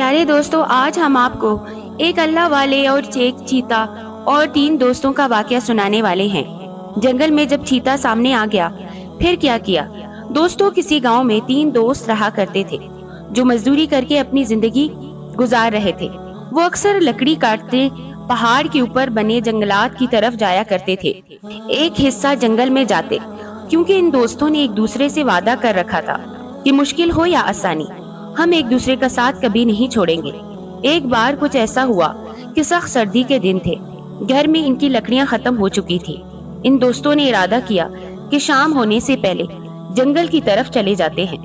پیارے دوستوں، آج ہم آپ کو ایک اللہ والے اور ایک چیتا اور 3 دوستوں کا واقعہ سنانے والے ہیں۔ جنگل میں جب چیتا سامنے آ گیا، پھر کیا کیا؟ دوستوں، کسی گاؤں میں 3 دوست رہا کرتے تھے جو مزدوری کر کے اپنی زندگی گزار رہے تھے۔ وہ اکثر لکڑی کاٹتے پہاڑ کے اوپر بنے جنگلات کی طرف جایا کرتے تھے۔ ایک حصہ جنگل میں جاتے کیونکہ ان دوستوں نے ایک دوسرے سے وعدہ کر رکھا تھا کہ مشکل ہو یا آسانی، ہم ایک دوسرے کا ساتھ کبھی نہیں چھوڑیں گے۔ ایک بار کچھ ایسا ہوا کہ سخت سردی کے دن تھے۔ گھر میں ان کی لکڑیاں ختم ہو چکی تھی۔ ان دوستوں نے ارادہ کیا کہ شام ہونے سے پہلے جنگل کی طرف چلے جاتے ہیں۔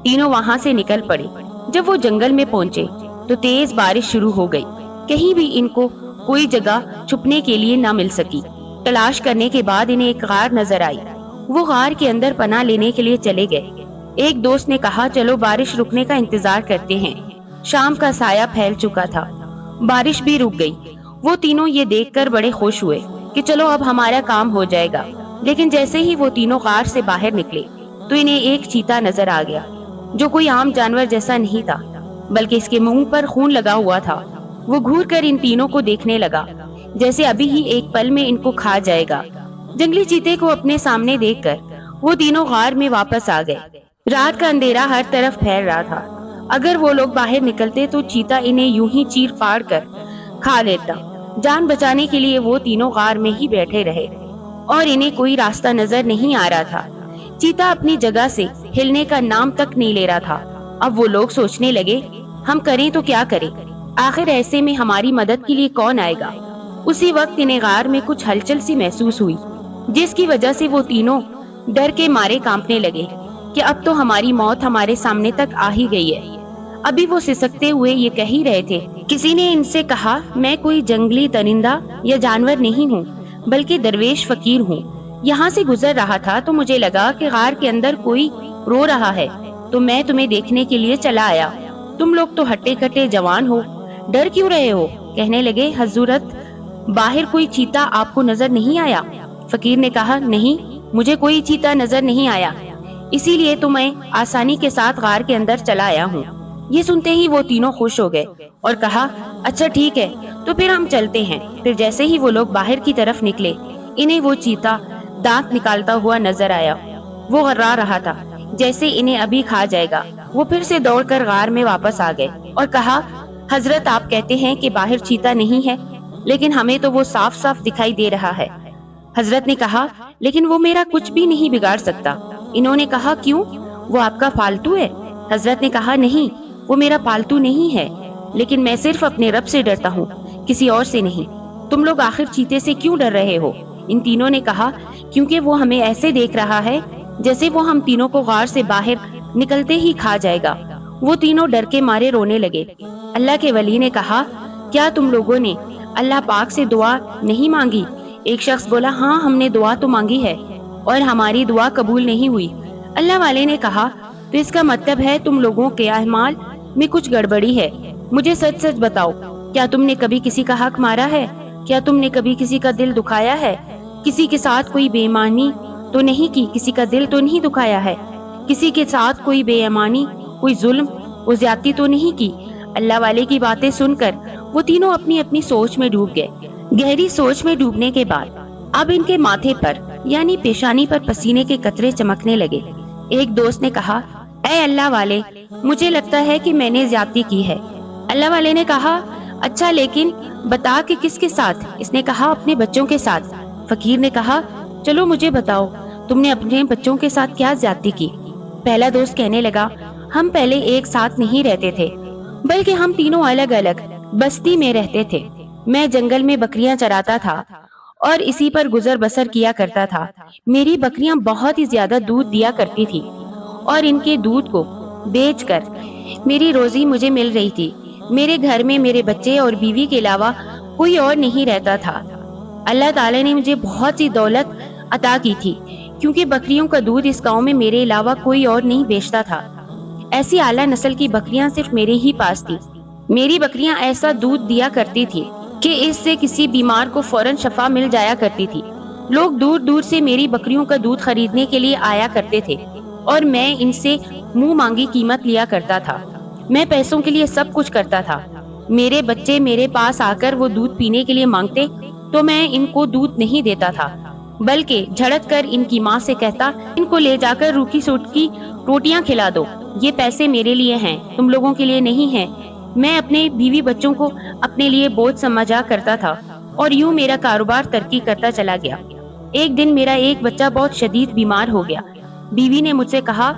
تینوں وہاں سے نکل پڑے۔ جب وہ جنگل میں پہنچے تو تیز بارش شروع ہو گئی۔ کہیں بھی ان کو کوئی جگہ چھپنے کے لیے نہ مل سکی۔ تلاش کرنے کے بعد انہیں ایک غار نظر آئی۔ وہ غار کے اندر پناہ لینے کے لیے چلے گئے۔ ایک دوست نے کہا، چلو بارش رکنے کا انتظار کرتے ہیں۔ شام کا سایہ پھیل چکا تھا، بارش بھی رک گئی۔ وہ تینوں یہ دیکھ کر بڑے خوش ہوئے کہ چلو اب ہمارا کام ہو جائے گا۔ لیکن جیسے ہی وہ تینوں غار سے باہر نکلے تو انہیں ایک چیتا نظر آ گیا جو کوئی عام جانور جیسا نہیں تھا، بلکہ اس کے منہ پر خون لگا ہوا تھا۔ وہ گھور کر ان تینوں کو دیکھنے لگا جیسے ابھی ہی ایک پل میں ان کو کھا جائے گا۔ جنگلی چیتے کو اپنے سامنے دیکھ کر وہ تینوں غار میں واپس آ گئے۔ رات کا اندھیرا ہر طرف پھیل رہا تھا۔ اگر وہ لوگ باہر نکلتے تو چیتا انہیں یوں ہی چیر پھاڑ کر کھا لیتا۔ جان بچانے کے لیے وہ تینوں غار میں ہی بیٹھے رہے اور انہیں کوئی راستہ نظر نہیں آ رہا تھا۔ چیتا اپنی جگہ سے ہلنے کا نام تک نہیں لے رہا تھا۔ اب وہ لوگ سوچنے لگے، ہم کریں تو کیا کریں؟ آخر ایسے میں ہماری مدد کے لیے کون آئے گا؟ اسی وقت انہیں غار میں کچھ ہلچل سی محسوس ہوئی، جس کی وجہ سے وہ تینوں ڈر کے مارے کانپنے لگے کہ اب تو ہماری موت ہمارے سامنے تک آ ہی گئی ہے۔ ابھی وہ سسکتے ہوئے یہ کہہ ہی رہے تھے، کسی نے ان سے کہا، میں کوئی جنگلی درندہ یا جانور نہیں ہوں، بلکہ درویش فقیر ہوں۔ یہاں سے گزر رہا تھا تو مجھے لگا کہ غار کے اندر کوئی رو رہا ہے، تو میں تمہیں دیکھنے کے لیے چلا آیا۔ تم لوگ تو ہٹے کٹے جوان ہو، ڈر کیوں رہے ہو؟ کہنے لگے، حضرت، باہر کوئی چیتا آپ کو نظر نہیں آیا؟ فقیر نے کہا، نہیں، مجھے کوئی چیتا نظر نہیں آیا، اسی لیے تو میں آسانی کے ساتھ غار کے اندر چلا آیا ہوں۔ یہ سنتے ہی وہ تینوں خوش ہو گئے اور کہا، اچھا ٹھیک ہے، تو پھر ہم چلتے ہیں۔ پھر جیسے ہی وہ لوگ باہر کی طرف نکلے، انہیں وہ چیتا دانت نکالتا ہوا نظر آیا۔ وہ غرا رہا تھا جیسے انہیں ابھی کھا جائے گا۔ وہ پھر سے دوڑ کر غار میں واپس آ گئے اور کہا، حضرت، آپ کہتے ہیں کہ باہر چیتا نہیں ہے، لیکن ہمیں تو وہ صاف صاف دکھائی دے رہا ہے۔ حضرت نے کہا، لیکن وہ میرا کچھ بھی نہیں بگاڑ سکتا۔ انہوں نے کہا، کیوں؟ وہ آپ کا پالتو ہے؟ حضرت نے کہا، نہیں، وہ میرا پالتو نہیں ہے، لیکن میں صرف اپنے رب سے ڈرتا ہوں، کسی اور سے نہیں۔ تم لوگ آخر چیتے سے کیوں ڈر رہے ہو؟ ان تینوں نے کہا، کیونکہ وہ ہمیں ایسے دیکھ رہا ہے جیسے وہ ہم تینوں کو غار سے باہر نکلتے ہی کھا جائے گا۔ وہ تینوں ڈر کے مارے رونے لگے۔ اللہ کے ولی نے کہا، کیا تم لوگوں نے اللہ پاک سے دعا نہیں مانگی؟ ایک شخص بولا، ہاں، ہم نے دعا تو مانگی ہے اور ہماری دعا قبول نہیں ہوئی۔ اللہ والے نے کہا، تو اس کا مطلب ہے تم لوگوں کے اعمال میں کچھ گڑبڑی ہے۔ مجھے سچ سچ بتاؤ، کیا تم نے کبھی کسی کا حق مارا ہے؟ کیا تم نے کبھی کسی کا دل دکھایا ہے؟ کسی کے ساتھ کوئی بے ایمانی تو نہیں کی؟ کسی کا دل تو نہیں دکھایا ہے؟ کسی کے ساتھ کوئی بے ایمانی، کوئی ظلم و زیادتی تو نہیں کی؟ اللہ والے کی باتیں سن کر وہ تینوں اپنی اپنی سوچ میں ڈوب گئے۔ گہری سوچ میں ڈوبنے کے بعد اب ان کے ماتھے پر یعنی پیشانی پر پسینے کے قطرے چمکنے لگے۔ ایک دوست نے کہا، اے اللہ والے، مجھے لگتا ہے کہ میں نے زیادتی کی ہے۔ اللہ والے نے کہا، اچھا، لیکن بتا کہ کس کے ساتھ؟ اس نے کہا، اپنے بچوں کے ساتھ۔ فقیر نے کہا، چلو مجھے بتاؤ، تم نے اپنے بچوں کے ساتھ کیا زیادتی کی؟ پہلا دوست کہنے لگا، ہم پہلے ایک ساتھ نہیں رہتے تھے، بلکہ ہم تینوں الگ الگ بستی میں رہتے تھے۔ میں جنگل میں بکریاں چراتا تھا اور اسی پر گزر بسر کیا کرتا تھا۔ میری بکریاں بہت ہی زیادہ دودھ دیا کرتی تھی اور ان کے دودھ کو بیچ کر میری روزی مجھے مل رہی تھی۔ میرے گھر میں میرے بچے اور بیوی کے علاوہ کوئی اور نہیں رہتا تھا۔ اللہ تعالی نے مجھے بہت سی دولت عطا کی تھی، کیونکہ بکریوں کا دودھ اس گاؤں میں میرے علاوہ کوئی اور نہیں بیچتا تھا۔ ایسی اعلیٰ نسل کی بکریاں صرف میرے ہی پاس تھی۔ میری بکریاں ایسا دودھ دیا کرتی تھی کہ اس سے کسی بیمار کو فوراً شفا مل جایا کرتی تھی۔ لوگ دور دور سے میری بکریوں کا دودھ خریدنے کے لیے آیا کرتے تھے اور میں ان سے منہ مانگی قیمت لیا کرتا تھا۔ میں پیسوں کے لیے سب کچھ کرتا تھا۔ میرے بچے میرے پاس آکر وہ دودھ پینے کے لیے مانگتے تو میں ان کو دودھ نہیں دیتا تھا، بلکہ جھڑک کر ان کی ماں سے کہتا، ان کو لے جا کر روکھی سوکھی روٹیاں کھلا دو، یہ پیسے میرے لیے ہیں، تم لوگوں کے لیے نہیں ہیں۔ میں اپنے بیوی بچوں کو اپنے لیے بوجھ سمجھا کرتا تھا اور یوں میرا کاروبار ترقی کرتا چلا گیا۔ ایک دن میرا ایک بچہ بہت شدید بیمار ہو گیا۔ بیوی نے مجھ سے کہا،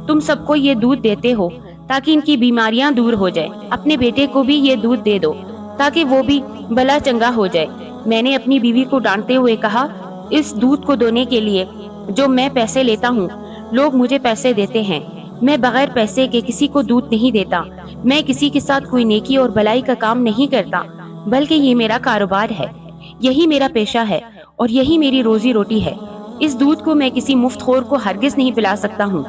تم سب کو یہ دودھ دیتے ہو تاکہ ان کی بیماریاں دور ہو جائے، اپنے بیٹے کو بھی یہ دودھ دے دو تاکہ وہ بھی بلا چنگا ہو جائے۔ میں نے اپنی بیوی کو ڈانٹتے ہوئے کہا، اس دودھ کو دونے کے لیے جو میں پیسے لیتا ہوں، لوگ مجھے پیسے دیتے ہیں، میں بغیر پیسے کے کسی کو دودھ نہیں دیتا، میں کسی کے ساتھ کوئی نیکی اور بھلائی کا کام نہیں کرتا، بلکہ یہ میرا کاروبار ہے، یہی میرا پیشہ ہے اور یہی میری روزی روٹی ہے۔ اس دودھ کو میں کسی مفت خور کو ہرگز نہیں پلا سکتا ہوں۔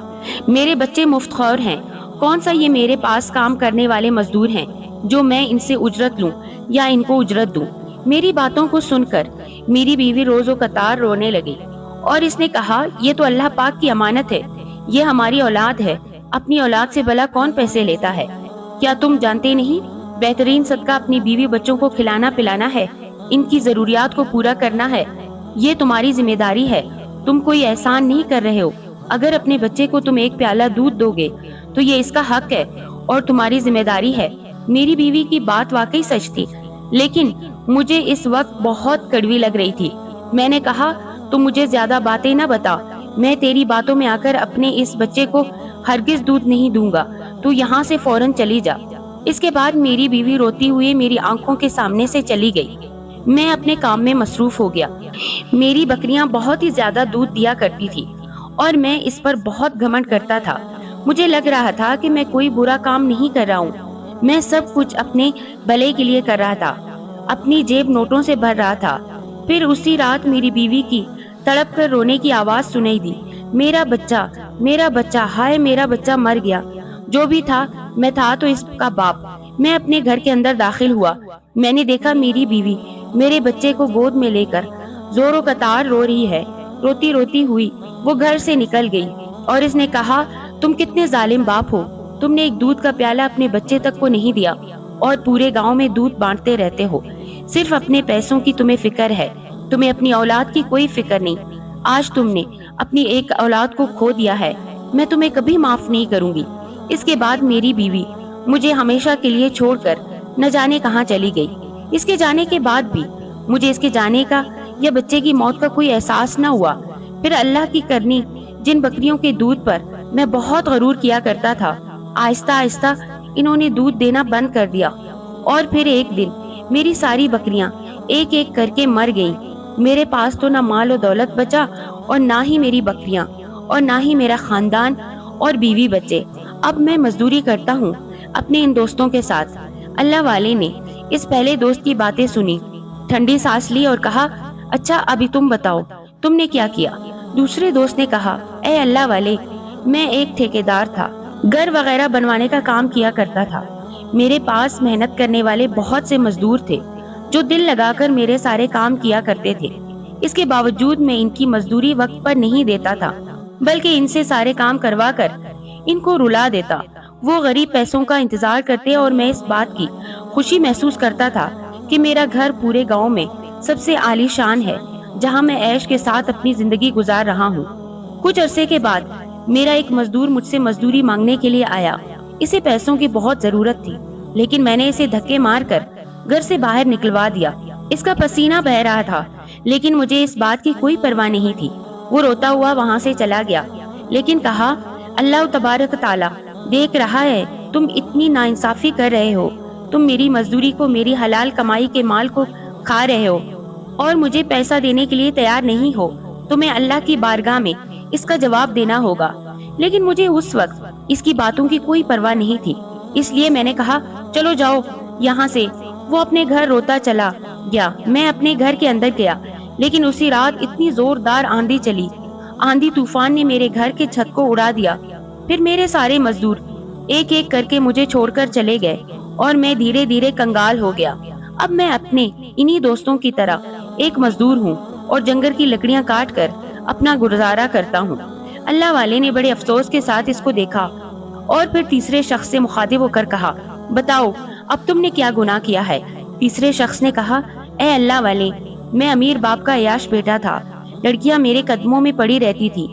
میرے بچے مفت خور ہیں، کون سا یہ میرے پاس کام کرنے والے مزدور ہیں جو میں ان سے اجرت لوں یا ان کو اجرت دوں۔ میری باتوں کو سن کر میری بیوی روز و قطار رونے لگی اور اس نے کہا، یہ تو اللہ پاک کی امانت ہے، یہ ہماری اولاد ہے، اپنی اولاد سے بھلا کون پیسے لیتا ہے؟ کیا تم جانتے نہیں بہترین صدقہ اپنی بیوی بچوں کو کھلانا پلانا ہے، ان کی ضروریات کو پورا کرنا ہے، یہ تمہاری ذمہ داری ہے، تم کوئی احسان نہیں کر رہے ہو۔ اگر اپنے بچے کو تم ایک پیالہ دودھ دو گے تو یہ اس کا حق ہے اور تمہاری ذمہ داری ہے۔ میری بیوی کی بات واقعی سچ تھی، لیکن مجھے اس وقت بہت کڑوی لگ رہی تھی۔ میں نے کہا، تم مجھے زیادہ باتیں نہ بتا، میں تیری باتوں میں آ کر اپنے اس بچے کو ہرگز دودھ نہیں دوں گا، تو یہاں سے فوراً چلی جا۔ اس کے بعد میری بیوی روتی ہوئی میری آنکھوں کے سامنے سے چلی گئی۔ میں اپنے کام میں مصروف ہو گیا۔ میری بکریاں بہت ہی زیادہ دودھ دیا کرتی تھی اور میں اس پر بہت گھمنڈ کرتا تھا۔ مجھے لگ رہا تھا کہ میں کوئی برا کام نہیں کر رہا ہوں، میں سب کچھ اپنے بھلے کے لیے کر رہا تھا، اپنی جیب نوٹوں سے بھر رہا تھا۔ پھر اسی رات میری بیوی کی تڑپ کر رونے کی آواز سنائی دی، میرا بچہ، ہائے میرا بچہ مر گیا۔ جو بھی تھا، میں تھا تو اس کا باپ۔ میں اپنے گھر کے اندر داخل ہوا، میں نے دیکھا میری بیوی میرے بچے کو گود میں لے کر زور و قطار رو رہی ہے۔ روتی روتی ہوئی وہ گھر سے نکل گئی اور اس نے کہا، تم کتنے ظالم باپ ہو، تم نے ایک دودھ کا پیالہ اپنے بچے تک کو نہیں دیا اور پورے گاؤں میں دودھ بانٹتے رہتے ہو، صرف اپنے پیسوں کی تمہیں فکر ہے، تمہیں اپنی اولاد کی کوئی فکر نہیں۔ آج تم نے اپنی ایک اولاد کو کھو دیا ہے، میں تمہیں کبھی معاف نہیں کروں گی۔ اس کے بعد میری بیوی مجھے ہمیشہ کے لیے چھوڑ کر نہ جانے کہاں چلی گئی۔ اس کے جانے کے بعد بھی مجھے اس کے جانے کا یا بچے کی موت کا کوئی احساس نہ ہوا۔ پھر اللہ کی کرنی، جن بکریوں کے دودھ پر میں بہت غرور کیا کرتا تھا، آہستہ آہستہ انہوں نے دودھ دینا بند کر دیا اور پھر ایک دن میری ساری بکریاں ایک ایک کر کے مر گئیں۔ میرے پاس تو نہ مال و دولت بچا اور نہ ہی میری بکریاں اور نہ ہی میرا خاندان اور بیوی بچے۔ اب میں مزدوری کرتا ہوں اپنے ان دوستوں کے ساتھ۔ اللہ والے نے اس پہلے دوست کی باتیں سنی، ٹھنڈی سانس لی اور کہا، اچھا ابھی تم بتاؤ تم نے کیا کیا؟ دوسرے دوست نے کہا، اے اللہ والے، میں ایک ٹھیکیدار تھا، گھر وغیرہ بنوانے کا کام کیا کرتا تھا۔ میرے پاس محنت کرنے والے بہت سے مزدور تھے جو دل لگا کر میرے سارے کام کیا کرتے تھے۔ اس کے باوجود میں ان کی مزدوری وقت پر نہیں دیتا تھا، بلکہ ان سے سارے کام کروا کر ان کو رلا دیتا۔ وہ غریب پیسوں کا انتظار کرتے اور میں اس بات کی خوشی محسوس کرتا تھا کہ میرا گھر پورے گاؤں میں سب سے عالی شان ہے، جہاں میں عیش کے ساتھ اپنی زندگی گزار رہا ہوں۔ کچھ عرصے کے بعد میرا ایک مزدور مجھ سے مزدوری مانگنے کے لیے آیا۔ اسے پیسوں کی بہت ضرورت تھی، لیکن میں نے اسے دھکے مار کر گھر سے باہر نکلوا دیا۔ اس کا پسینہ بہہ رہا تھا، لیکن مجھے اس بات کی کوئی پرواہ نہیں تھی۔ وہ روتا ہوا وہاں سے چلا گیا، لیکن کہا، اللہ تبارک تعالیٰ دیکھ رہا ہے، تم اتنی ناانصافی کر رہے ہو، تم میری مزدوری کو، میری حلال کمائی کے مال کو کھا رہے ہو اور مجھے پیسہ دینے کے لیے تیار نہیں ہو۔ تمہیں اللہ کی بارگاہ میں اس کا جواب دینا ہوگا۔ لیکن مجھے اس وقت اس کی باتوں کی کوئی پرواہ نہیں تھی، اس لیے میں نے کہا، چلو جاؤ یہاں سے۔ وہ اپنے گھر روتا چلا گیا۔ میں اپنے گھر کے اندر گیا، لیکن اسی رات اتنی زوردار آندھی چلی، آندھی طوفان نے میرے گھر کے چھت کو اڑا دیا۔ پھر میرے سارے مزدور ایک ایک کر کے مجھے چھوڑ کر چلے گئے اور میں دھیرے دھیرے کنگال ہو گیا۔ اب میں اپنے انہی دوستوں کی طرح ایک مزدور ہوں اور جنگل کی لکڑیاں کاٹ کر اپنا گزارا کرتا ہوں۔ اللہ والے نے بڑے افسوس کے ساتھ اس کو دیکھا اور پھر تیسرے شخص سے مخاطب ہو کر کہا، بتاؤ اب تم نے کیا گناہ کیا ہے؟ تیسرے شخص نے کہا، اے اللہ والے، میں امیر باپ کا عیاش بیٹا تھا، لڑکیاں میرے قدموں میں پڑی رہتی تھی،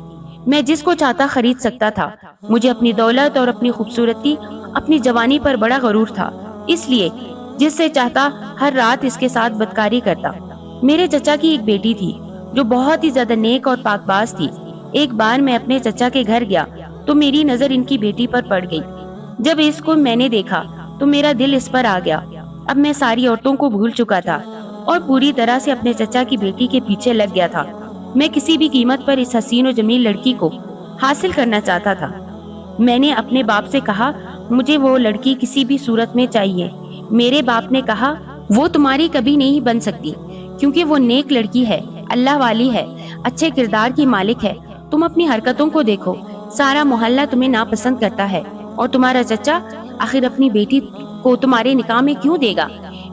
میں جس کو چاہتا خرید سکتا تھا، مجھے اپنی دولت اور اپنی خوبصورتی، اپنی جوانی پر بڑا غرور تھا، اس لیے جس سے چاہتا ہر رات اس کے ساتھ بدکاری کرتا۔ میرے چچا کی ایک بیٹی تھی جو بہت ہی زیادہ نیک اور پاک باز تھی۔ ایک بار میں اپنے چچا کے گھر گیا تو میری نظر ان کی بیٹی پر پڑ گئی۔ جب اس کو میں نے دیکھا تو میرا دل اس پر آ گیا۔ اب میں ساری عورتوں کو بھول چکا تھا اور پوری طرح سے اپنے چچا کی بیٹی کے پیچھے لگ گیا تھا۔ میں کسی بھی قیمت پر اس حسین و جمیل لڑکی کو حاصل کرنا چاہتا تھا۔ میں نے اپنے باپ سے کہا، مجھے وہ لڑکی کسی بھی صورت میں چاہیے۔ میرے باپ نے کہا، وہ تمہاری کبھی نہیں بن سکتی، کیونکہ وہ نیک لڑکی ہے، اللہ والی ہے، اچھے کردار کی مالک ہے۔ تم اپنی حرکتوں کو دیکھو، سارا محلہ تمہیں ناپسند کرتا ہے، اور تمہارا چچا آخر اپنی بیٹی کو تمہارے نکاح میں کیوں دے گا؟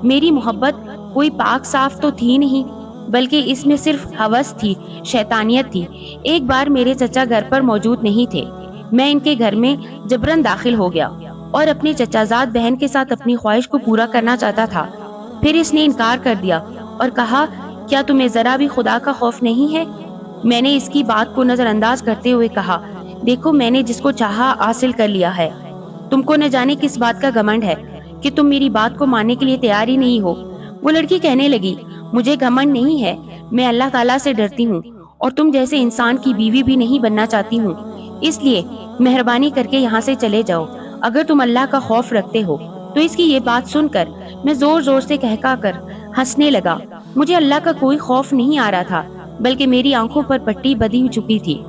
میری محبت کوئی پاک صاف تو تھی نہیں، بلکہ اس میں صرف ہوس تھی، شیطانیت تھی۔ ایک بار میرے چچا گھر پر موجود نہیں تھے، میں ان کے گھر میں جبرن داخل ہو گیا اور اپنے چچا زاد بہن کے ساتھ اپنی خواہش کو پورا کرنا چاہتا تھا۔ پھر اس نے انکار کر دیا اور کہا، کیا تمہیں ذرا بھی خدا کا خوف نہیں ہے؟ میں نے اس کی بات کو نظر انداز کرتے ہوئے کہا، دیکھو میں نے جس کو چاہا حاصل کر لیا ہے، تم کو نہ جانے کس بات کا گھمنڈ ہے کہ تم میری بات کو ماننے کے لیے تیار ہی نہیں ہو۔ وہ لڑکی کہنے لگی، مجھے گھمنڈ نہیں ہے، میں اللہ تعالیٰ سے ڈرتی ہوں اور تم جیسے انسان کی بیوی بھی نہیں بننا چاہتی ہوں، اس لیے مہربانی کر کے یہاں سے چلے جاؤ۔ اگر تم اللہ کا خوف رکھتے ہو تو اس کی یہ بات سن کر میں زور زور سے کہکا کر ہنسنے لگا۔ مجھے اللہ کا کوئی خوف نہیں آ رہا تھا، بلکہ میری آنکھوں پر پٹی بدھی چکی تھی،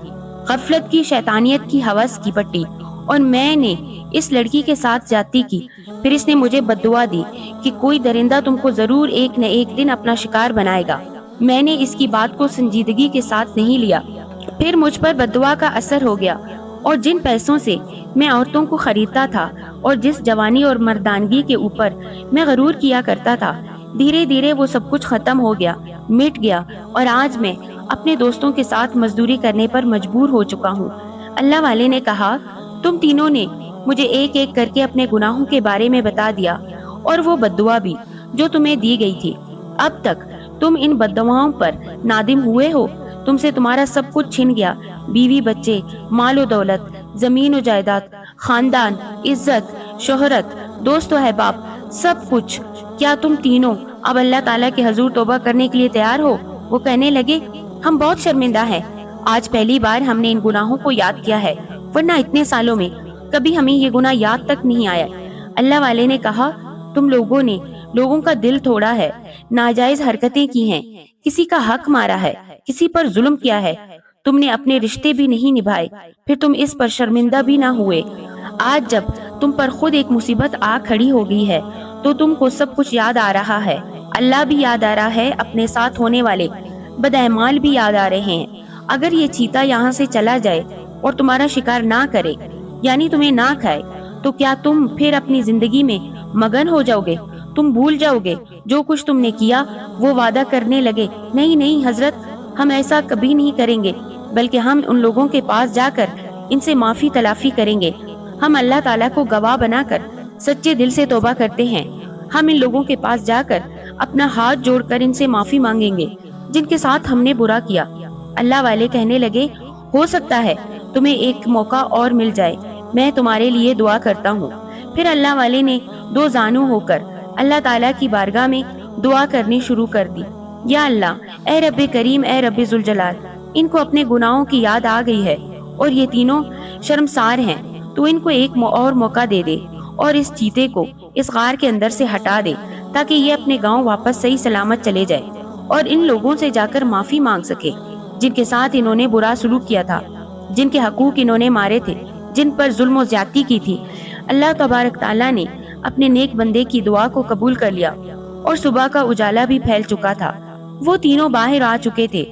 غفلت کی، شیطانیت کی، ہوس کی پٹی، اور میں نے اس لڑکی کے ساتھ زیادتی کی۔ پھر اس نے مجھے بددعا دی کہ کوئی درندہ تم کو ضرور ایک نہ ایک دن اپنا شکار بنائے گا۔ میں نے اس کی بات کو سنجیدگی کے ساتھ نہیں لیا۔ پھر مجھ پر بددعا کا اثر ہو گیا، اور جن پیسوں سے میں عورتوں کو خریدتا تھا اور جس جوانی اور مردانگی کے اوپر میں غرور کیا کرتا تھا، دھیرے دھیرے وہ سب کچھ ختم ہو گیا، مٹ گیا، اور آج میں اپنے دوستوں کے ساتھ مزدوری کرنے پر مجبور ہو چکا ہوں۔ اللہ والے نے کہا، تم تینوں نے مجھے ایک ایک کر کے اپنے گناہوں کے بارے میں بتا دیا، اور وہ بددعا بھی جو تمہیں دی گئی تھی۔ اب تک تم ان بددعاؤں پر نادم ہوئے ہو، تم سے تمہارا سب کچھ چھن گیا، بیوی بچے، مال و دولت، زمین و جائیداد، خاندان، عزت، شہرت، دوست و احباب، سب کچھ۔ کیا تم تینوں اب اللہ تعالیٰ کے حضور توبہ کرنے کے لیے تیار ہو؟ وہ کہنے لگے، ہم بہت شرمندہ ہیں، آج پہلی بار ہم نے ان گناہوں کو یاد کیا ہے، ورنہ اتنے سالوں میں کبھی ہمیں یہ گناہ یاد تک نہیں آیا۔ اللہ والے نے کہا، تم لوگوں نے لوگوں کا دل توڑا ہے، ناجائز حرکتیں کی ہیں، کسی کا حق مارا ہے، کسی پر ظلم کیا ہے، تم نے اپنے رشتے بھی نہیں نبھائے، پھر تم اس پر شرمندہ بھی نہ ہوئے۔ آج جب تم پر خود ایک مصیبت آ کھڑی ہو گئی ہے تو تم کو سب کچھ یاد آ رہا ہے، اللہ بھی یاد آ رہا ہے، اپنے ساتھ ہونے والے بداعمال بھی یاد آ رہے ہیں۔ اگر یہ چیتا یہاں سے چلا جائے اور تمہارا شکار نہ کرے، یعنی تمہیں نہ کھائے، تو کیا تم پھر اپنی زندگی میں مگن ہو جاؤ گے؟ تم بھول جاؤ گے جو کچھ تم نے کیا؟ وہ وعدہ کرنے لگے، نہیں نہیں حضرت، ہم ایسا کبھی نہیں کریں گے، بلکہ ہم ان لوگوں کے پاس جا کر ان سے معافی تلافی کریں گے۔ ہم اللہ تعالیٰ کو گواہ بنا کر سچے دل سے توبہ کرتے ہیں۔ ہم ان لوگوں کے پاس جا کر اپنا ہاتھ جوڑ کر ان سے معافی مانگیں گے جن کے ساتھ ہم نے برا کیا۔ اللہ والے کہنے لگے، ہو سکتا ہے تمہیں ایک موقع اور مل جائے، میں تمہارے لیے دعا کرتا ہوں۔ پھر اللہ والے نے دو زانو ہو کر اللہ تعالیٰ کی بارگاہ میں دعا کرنی شروع کر دی، یا اللہ، اے رب کریم، اے رب ذوالجلال، ان کو اپنے گناہوں کی یاد آ گئی ہے اور یہ تینوں شرمسار ہیں، تو ان کو ایک اور موقع دے دے اور اس چیتے کو اس غار کے اندر سے ہٹا دے، تاکہ یہ اپنے گاؤں واپس صحیح سلامت چلے جائے اور ان لوگوں سے جا کر معافی مانگ سکے جن کے ساتھ انہوں نے برا سلوک کیا تھا، جن کے حقوق انہوں نے مارے تھے، جن پر ظلم و زیادتی کی تھی۔ اللہ تبارک تعالیٰ نے اپنے نیک بندے کی دعا کو قبول کر لیا اور صبح کا اجالا بھی پھیل چکا تھا۔ وہ تینوں باہر آ چکے تھے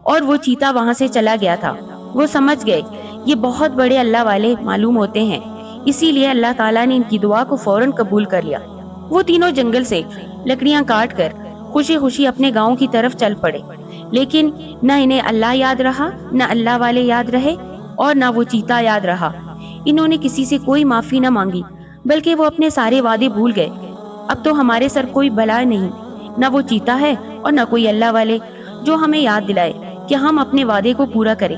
اور وہ چیتا وہاں سے چلا گیا تھا۔ وہ سمجھ گئے یہ بہت بڑے اللہ والے معلوم ہوتے ہیں، اسی لیے اللہ تعالیٰ نے ان کی دعا کو فوراً قبول کر لیا۔ وہ تینوں جنگل سے لکڑیاں کاٹ کر خوشی خوشی اپنے گاؤں کی طرف چل پڑے، لیکن نہ انہیں اللہ یاد رہا، نہ اللہ والے یاد رہے، اور نہ وہ چیتا یاد رہا۔ انہوں نے کسی سے کوئی معافی نہ مانگی، بلکہ وہ اپنے سارے وعدے بھول گئے۔ اب تو ہمارے سر کوئی بلا نہیں، نہ وہ چیتا ہے اور نہ کوئی اللہ والے جو ہمیں یاد دلائے کہ ہم اپنے وعدے کو پورا کریں۔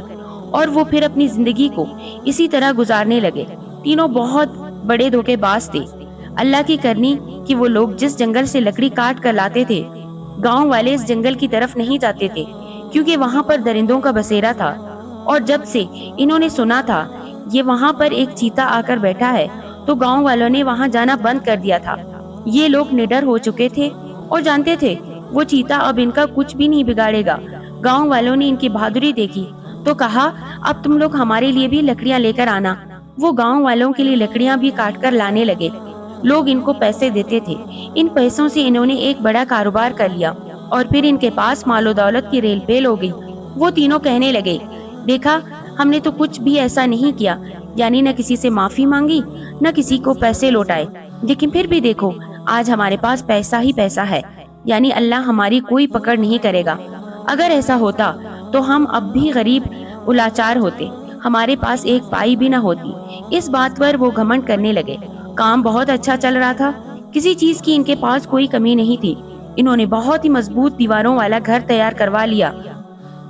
اور وہ پھر اپنی زندگی کو اسی طرح گزارنے لگے۔ تینوں بہت بڑے دھوکے باز تھے۔ اللہ کی کرنی کہ وہ لوگ جس جنگل سے لکڑی کاٹ کر لاتے تھے، گاؤں والے اس جنگل کی طرف نہیں جاتے تھے، کیونکہ وہاں پر درندوں کا بسیرا تھا۔ اور جب سے انہوں نے سنا تھا یہ وہاں پر ایک چیتا آ کر بیٹھا ہے، تو گاؤں والوں نے وہاں جانا بند کر دیا تھا۔ یہ لوگ نڈر ہو چکے تھے اور جانتے تھے وہ چیتا اب ان کا کچھ بھی نہیں بگاڑے گا۔ گاؤں والوں نے ان کی بہادری دیکھی تو کہا، اب تم لوگ ہمارے لیے بھی لکڑیاں لے کر آنا۔ وہ گاؤں والوں کے لیے لکڑیاں بھی کاٹ کر لانے لگے۔ لوگ ان کو پیسے دیتے تھے۔ ان پیسوں سے انہوں نے ایک بڑا کاروبار کر لیا اور پھر ان کے پاس مال و دولت کی ریل پیل ہو گئی۔ وہ تینوں کہنے لگے، دیکھا ہم نے تو کچھ بھی ایسا نہیں کیا، یعنی نہ کسی سے معافی مانگی نہ کسی کو پیسے لوٹائے، لیکن پھر بھی دیکھو آج ہمارے پاس پیسہ ہی پیسہ ہے، یعنی اللہ ہماری کوئی پکڑ نہیں کرے گا۔ اگر ایسا ہوتا تو ہم اب بھی غریب الاچار ہوتے، ہمارے پاس ایک پائی بھی نہ ہوتی۔ اس بات پر وہ گھمنڈ کرنے لگے۔ کام بہت اچھا چل رہا تھا، کسی چیز کی ان کے پاس کوئی کمی نہیں تھی۔ انہوں نے بہت ہی مضبوط دیواروں والا گھر تیار کروا لیا،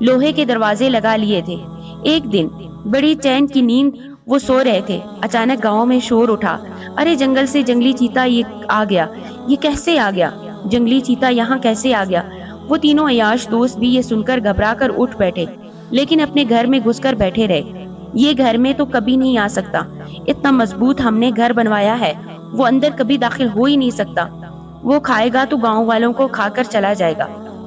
لوہے کے دروازے لگا لیے تھے۔ ایک دن بڑی چین کی نیند وہ سو رہے تھے، اچانک گاؤں میں شور اٹھا، ارے جنگل سے جنگلی چیتا یہ آ گیا، یہ کیسے آ گیا؟ جنگلی چیتا یہاں کیسے آ گیا؟ وہ تینوں عیاش دوست بھی یہ سن کر گھبرا کر اٹھ بیٹھے، لیکن اپنے گھر میں گھس کر بیٹھے رہے۔ یہ گھر میں تو کبھی نہیں آ سکتا، اتنا مضبوط ہم نے گھر بنوایا ہے، وہ اندر کبھی داخل ہو ہی نہیں سکتا۔ وہ کھائے گا تو گاؤں والوں کو کھا کر چلا جائے گا۔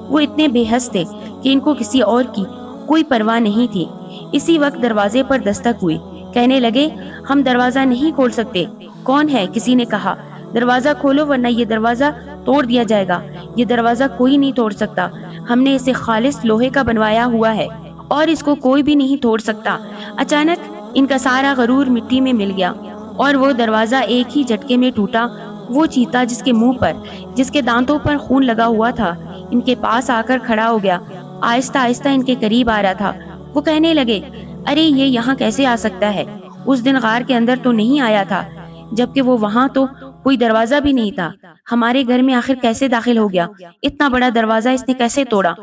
وہ اتنے بے حس تھے کہ ان کو کسی اور کی کوئی پرواہ نہیں تھی۔ اسی وقت دروازے پر دستک ہوئی، کہنے لگے، ہم دروازہ نہیں کھول سکتے۔ کون ہے؟ کسی نے کہا، دروازہ کھولو ورنہ یہ دروازہ توڑ دیا جائے گا۔ یہ دروازہ کوئی نہیں توڑ سکتا، ہم نے اسے خالص لوہے کا بنوایا ہوا ہے اور اس کو کوئی بھی نہیں توڑ سکتا۔ اچانک ان کا سارا غرور مٹی میں مل گیا اور وہ دروازہ ایک ہی جھٹکے میں ٹوٹا۔ وہ چیتا جس کے منہ پر، جس کے دانتوں پر خون لگا ہوا تھا، ان کے پاس آ کر کھڑا ہو گیا، آہستہ آہستہ ان کے قریب آ رہا تھا۔ وہ کہنے لگے، ارے یہ یہاں کیسے آ سکتا ہے؟ اس دن غار کے اندر تو نہیں آیا تھا، جبکہ وہ وہاں تو کوئی دروازہ بھی نہیں تھا۔ ہمارے گھر میں آخر کیسے داخل ہو گیا؟ اتنا بڑا دروازہ اس نے کیسے توڑا؟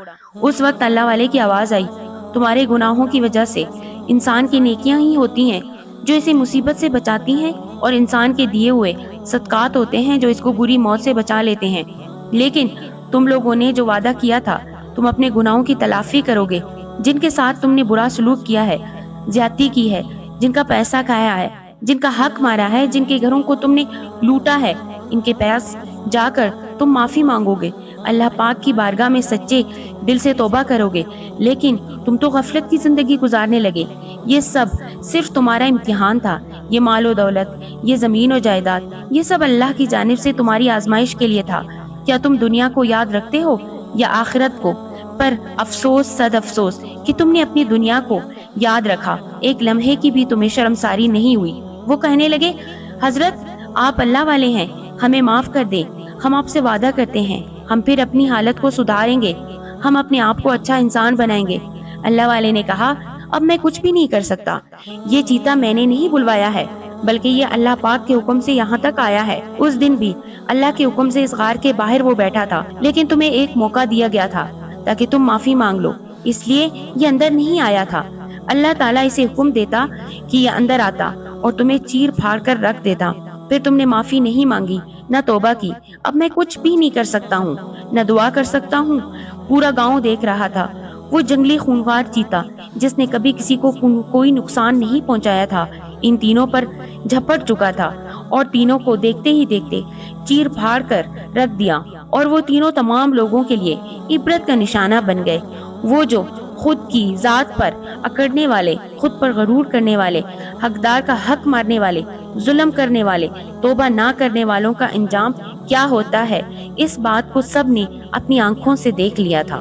اس وقت اللہ والے کی آواز آئی، تمہارے گناہوں کی وجہ سے انسان کی نیکیاں ہی ہوتی ہیں جو اسے مصیبت سے بچاتی ہیں، اور انسان کے دیے ہوئے صدقات ہوتے ہیں جو اس کو بری موت سے بچا لیتے ہیں۔ لیکن تم لوگوں نے جو وعدہ کیا تھا تم اپنے گناہوں کی تلافی کرو گے، جن کے ساتھ تم نے برا سلوک کیا ہے، زیادتی کی ہے، جن کا پیسہ کھایا ہے، جن کا حق مارا ہے، جن کے گھروں کو تم نے لوٹا ہے، ان کے پاس جا کر تم معافی مانگو گے، اللہ پاک کی بارگاہ میں سچے دل سے توبہ کرو گے۔ لیکن تم تو غفلت کی زندگی گزارنے لگے۔ یہ سب صرف تمہارا امتحان تھا۔ یہ مال و دولت، یہ زمین و جائیداد، یہ سب اللہ کی جانب سے تمہاری آزمائش کے لیے تھا۔ کیا تم دنیا کو یاد رکھتے ہو یا آخرت کو؟ پر افسوس صد افسوس کہ تم نے اپنی دنیا کو یاد رکھا، ایک لمحے کی بھی تمہیں شرمساری نہیں ہوئی۔ وہ کہنے لگے، حضرت آپ اللہ والے ہیں، ہمیں معاف کر دیں، ہم آپ سے وعدہ کرتے ہیں ہم پھر اپنی حالت کو سدھاریں گے، ہم اپنے آپ کو اچھا انسان بنائیں گے۔ اللہ والے نے کہا، اب میں کچھ بھی نہیں کر سکتا، یہ چیتا میں نے نہیں بلوایا ہے، بلکہ یہ اللہ پاک کے حکم سے یہاں تک آیا ہے۔ اس دن بھی اللہ کے حکم سے اس غار کے باہر وہ بیٹھا تھا، لیکن تمہیں ایک موقع دیا گیا تھا تاکہ تم معافی مانگ لو، اس لیے یہ اندر نہیں آیا تھا۔ اللہ تعالیٰ اسے حکم دیتا کہ یہ اندر آتا اور تمہیں چیر پھاڑ کر رکھ دیتا، پھر تم نے معافی نہیں مانگی نہ توبہ کی۔ اب میں کچھ بھی نہیں کر سکتا ہوں، نہ دعا کر سکتا ہوں۔ پورا گاؤں دیکھ رہا تھا، وہ جنگلی خونخوار چیتا جس نے کبھی کسی کو کوئی نقصان نہیں پہنچایا تھا، ان تینوں پر جھپٹ چکا تھا اور تینوں کو دیکھتے ہی دیکھتے چیر پھاڑ کر رکھ دیا، اور وہ تینوں تمام لوگوں کے لیے عبرت کا نشانہ بن گئے۔ وہ جو خود کی ذات پر اکڑنے والے، خود پر غرور کرنے والے، حقدار کا حق مارنے والے، ظلم کرنے والے، توبہ نہ کرنے والوں کا انجام کیا ہوتا ہے، اس بات کو سب نے اپنی آنکھوں سے دیکھ لیا تھا۔